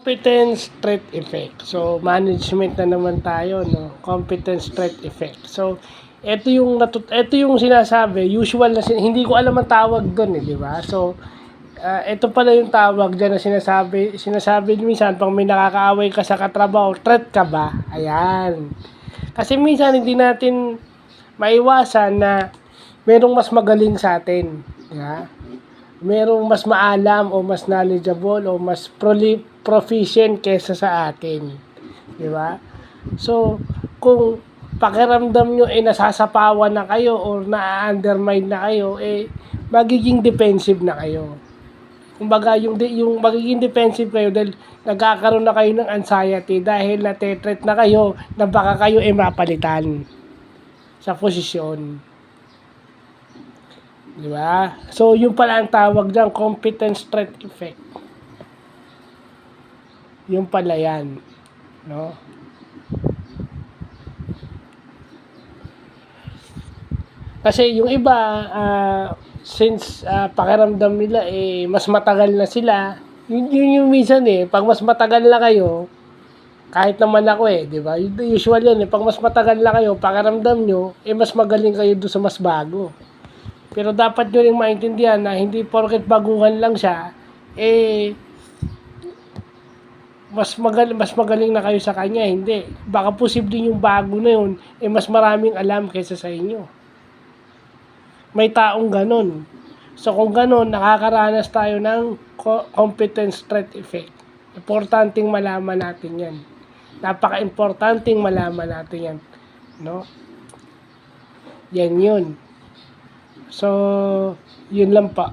Competence threat effect. So, management na naman tayo, no? Competence threat effect. So, ito yung sinasabi, usual na hindi ko alam ang tawag doon, di ba? So, ito pala yung tawag diyan na sinasabi minsan pag may nakakaaway ka sa katrabaho, threat ka ba? Ayan. Kasi minsan hindi natin maiwasan na merong mas magaling sa atin, di ba? Merong mas maalam o mas knowledgeable o mas proficient kesa sa atin. Di ba? So, kung pakiramdam nyo nasasapawan na kayo or na-undermine na kayo, magiging defensive na kayo. Kumbaga, yung magiging defensive kayo dahil nagkakaroon na kayo ng anxiety dahil natetreat na kayo na baka kayo mapalitan sa posisyon. Di ba? So, yung pala ang tawag dyan, competence threat effect. Yung pala yan. No? Kasi yung iba, since pakiramdam nila mas matagal na sila, yun yung minsan pag mas matagal na kayo, kahit naman ako di ba? Usual yan pag mas matagal na kayo, pakiramdam nyo, mas magaling kayo doon sa mas bago. Pero dapat nyo rin maintindihan na hindi porket baguhan lang siya, mas magaling na kayo sa kanya. Hindi. Baka posibleng yung bago na yun, mas maraming alam kaysa sa inyo. May taong ganon. So kung ganon, nakakaranas tayo ng competence threat effect. Importanteng malaman natin yan. Napaka-importanteng malaman natin yan. No? Yan yun. So, yun lang pa.